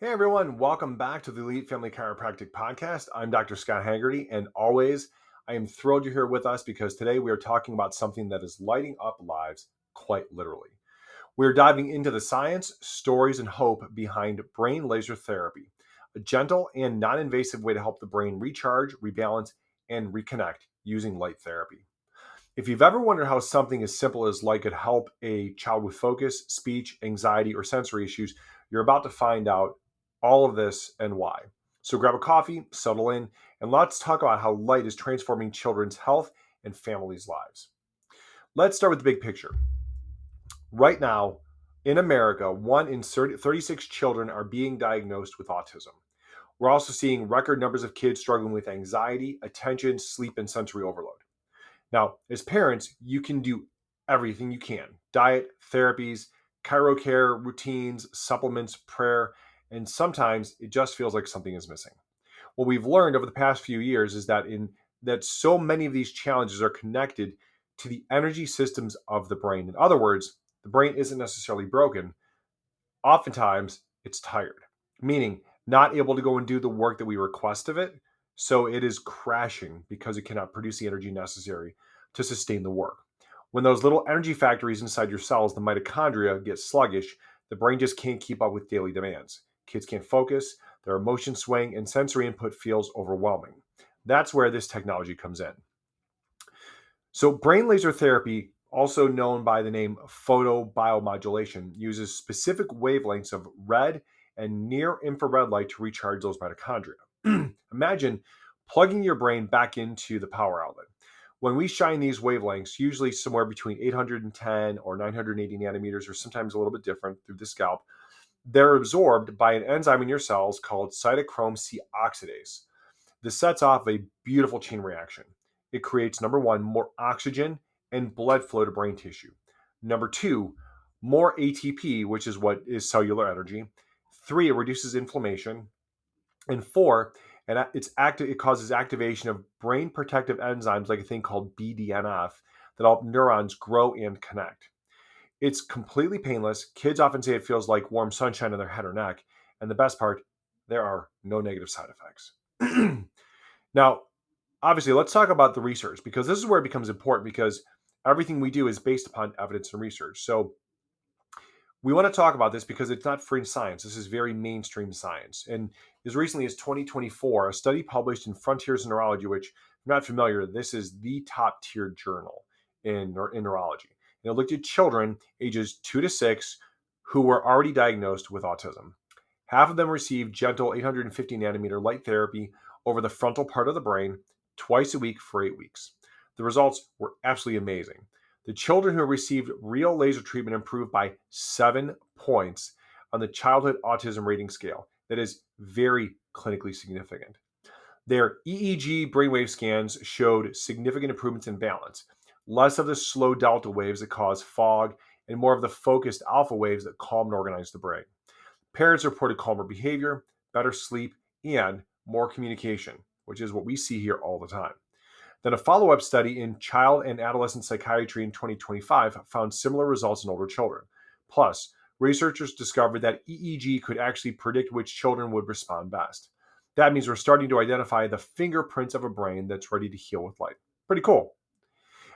Hey everyone, welcome back to the Elite Family Chiropractic Podcast. I'm Dr. Scott Haggerty, and always I am thrilled you're here with us because today we are talking about something that is lighting up lives quite literally. We're diving into the science, stories, and hope behind brain laser therapy, a gentle and non invasive way to help the brain recharge, rebalance, and reconnect using light therapy. If you've ever wondered how something as simple as light could help a child with focus, speech, anxiety, or sensory issues, you're about to find out all of this and why. So grab a coffee, settle in, and let's talk about how light is transforming children's health and families' lives. Let's start with the big picture. Right now, in America, 1 in 36 children are being diagnosed with autism. We're also seeing record numbers of kids struggling with anxiety, attention, sleep, and sensory overload. Now, as parents, you can do everything you can: diet, therapies, chiro care, routines, supplements, prayer, and sometimes it just feels like something is missing. What we've learned over the past few years is that so many of these challenges are connected to the energy systems of the brain. In other words, the brain isn't necessarily broken. Oftentimes, it's tired, meaning not able to go and do the work that we request of it. So it is crashing because it cannot produce the energy necessary to sustain the work. When those little energy factories inside your cells, the mitochondria, get sluggish, the brain just can't keep up with daily demands. Kids can't focus, their emotions swing, and sensory input feels overwhelming. That's where this technology comes in. So, brain laser therapy, also known by the name photobiomodulation, uses specific wavelengths of red and near infrared light to recharge those mitochondria. Imagine plugging your brain back into the power outlet. When we shine these wavelengths, usually somewhere between 810 or 980 nanometers, or sometimes a little bit different through the scalp, they're absorbed by an enzyme in your cells called cytochrome C oxidase. This sets off a beautiful chain reaction. It creates, number one, more oxygen and blood flow to brain tissue. Number two, more ATP, which is what is cellular energy. Three, it reduces inflammation. And four, it causes activation of brain protective enzymes like a thing called BDNF that help neurons grow and connect. It's completely painless. Kids often say it feels like warm sunshine on their head or neck. And the best part, there are no negative side effects. Now, obviously, let's talk about the research because this is where it becomes important because everything we do is based upon evidence and research. So we want to talk about this because it's not fringe science. This is very mainstream science. And as recently as 2024, a study published in Frontiers in Neurology, which, if you're not familiar, this is the top tier journal in neurology. And it looked at children ages 2 to 6 who were already diagnosed with autism. Half of them received gentle 850 nanometer light therapy over the frontal part of the brain twice a week for 8 weeks. The results were absolutely amazing. The children who received real laser treatment improved by 7 points on the childhood autism rating scale. That is very clinically significant. Their EEG brainwave scans showed significant improvements in balance, less of the slow delta waves that cause fog, and more of the focused alpha waves that calm and organize the brain. Parents reported calmer behavior, better sleep, and more communication, which is what we see here all the time. Then a follow-up study in child and adolescent psychiatry in 2025 found similar results in older children. Plus, researchers discovered that EEG could actually predict which children would respond best. That means we're starting to identify the fingerprints of a brain that's ready to heal with light. Pretty cool.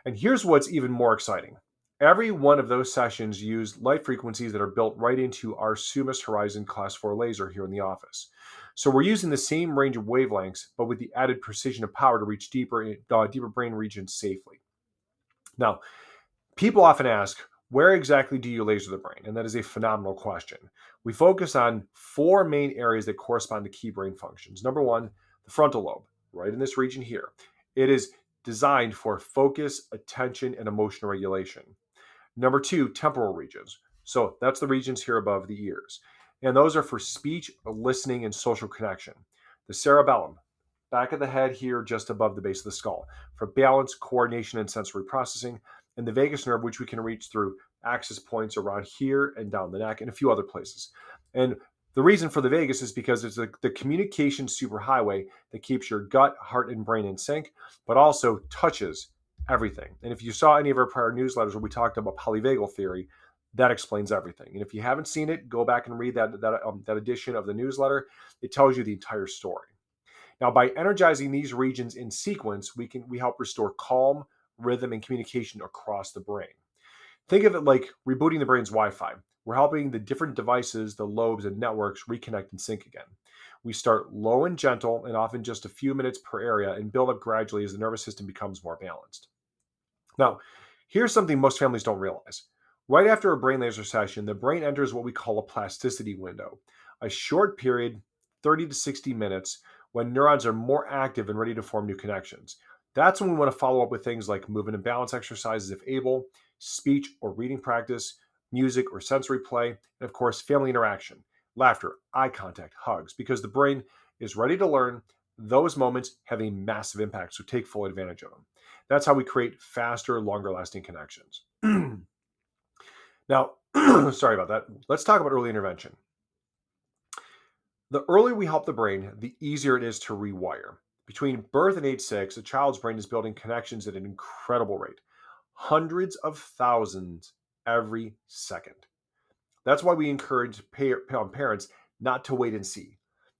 And here's what's even more exciting. Every one of those sessions used light frequencies that are built right into our Sumus Horizon Class 4 laser here in the office. So we're using the same range of wavelengths, but with the added precision of power to reach deeper brain regions safely. Now, people often ask, where exactly do you laser the brain? And that is a phenomenal question. We focus on 4 main areas that correspond to key brain functions. Number one, the frontal lobe, right in this region here. It is designed for focus, attention, and emotional regulation. Number two, temporal regions. So that's the regions here above the ears. And those are for speech, listening, and social connection. The cerebellum, back of the head here, just above the base of the skull, for balance, coordination, and sensory processing. And the vagus nerve, which we can reach through access points around here and down the neck and a few other places. And the reason for the vagus is because it's the communication superhighway that keeps your gut, heart, and brain in sync, but also touches everything. And if you saw any of our prior newsletters where we talked about polyvagal theory, That explains everything. And if you haven't seen it, go back and read that edition of the newsletter. It tells you the entire story. Now, by energizing these regions in sequence, we help restore calm, rhythm, and communication across the brain. Think of it like rebooting the brain's Wi-Fi. We're helping the different devices, the lobes and networks reconnect and sync again. We start low and gentle and often just a few minutes per area and build up gradually as the nervous system becomes more balanced. Now, here's something most families don't realize. Right after a brain laser session, the brain enters what we call a plasticity window, a short period, 30 to 60 minutes, when neurons are more active and ready to form new connections. That's when we want to follow up with things like movement and balance exercises if able, speech or reading practice, music or sensory play, and of course, family interaction, laughter, eye contact, hugs, because the brain is ready to learn. Those moments have a massive impact, so take full advantage of them. That's how we create faster, longer lasting connections. Now, sorry about that. Let's talk about early intervention. The earlier we help the brain, the easier it is to rewire. Between birth and age 6, a child's brain is building connections at an incredible rate, hundreds of thousands every second. That's why we encourage parents not to wait and see.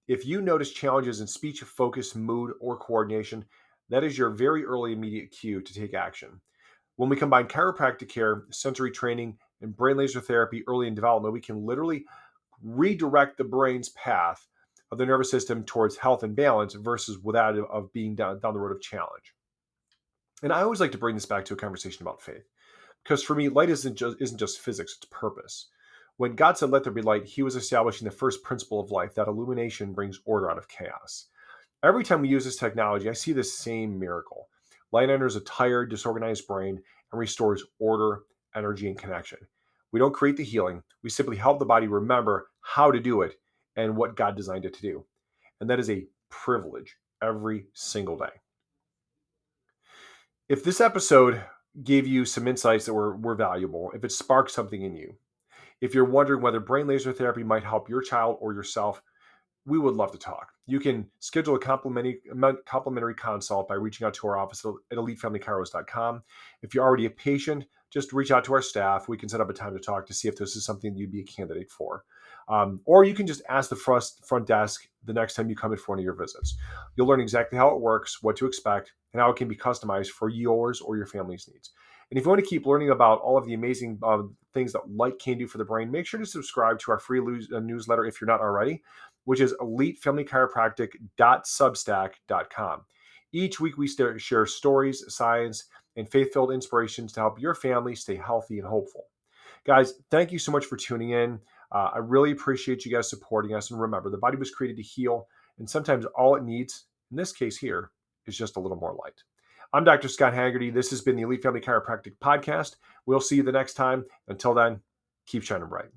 If you notice challenges in speech, focus, mood, or coordination, that is your very early immediate cue to take action. When we combine chiropractic care, sensory training, and brain laser therapy early in development, we can literally redirect the brain's path of the nervous system towards health and balance versus without of being down the road of challenge. And I always like to bring this back to a conversation about faith, because for me, light isn't just physics; it's purpose. When God said, "Let there be light," He was establishing the first principle of life, that illumination brings order out of chaos. Every time we use this technology, I see the same miracle. Light enters a tired, disorganized brain and restores order, energy, and connection. We don't create the healing. We simply help the body remember how to do it and what God designed it to do. And that is a privilege every single day. If this episode gave you some insights that were valuable, if it sparked something in you, if you're wondering whether brain laser therapy might help your child or yourself, we would love to talk. You can schedule a complimentary consult by reaching out to our office at elitefamilychiros.com. If you're already a patient, just reach out to our staff. We can set up a time to talk to see if this is something you'd be a candidate for. Or you can just ask the front desk the next time you come in for one of your visits. You'll learn exactly how it works, what to expect, and how it can be customized for yours or your family's needs. And if you want to keep learning about all of the amazing things that light can do for the brain, make sure to subscribe to our free newsletter if you're not already, which is elitefamilychiropractic.substack.com. Each week we share stories, science, and faith-filled inspirations to help your family stay healthy and hopeful. Guys, thank you so much for tuning in. I really appreciate you guys supporting us. And remember, the body was created to heal, and sometimes all it needs, in this case here, is just a little more light. I'm Dr. Scott Haggerty. This has been the Elite Family Chiropractic Podcast. We'll see you the next time. Until then, keep shining bright.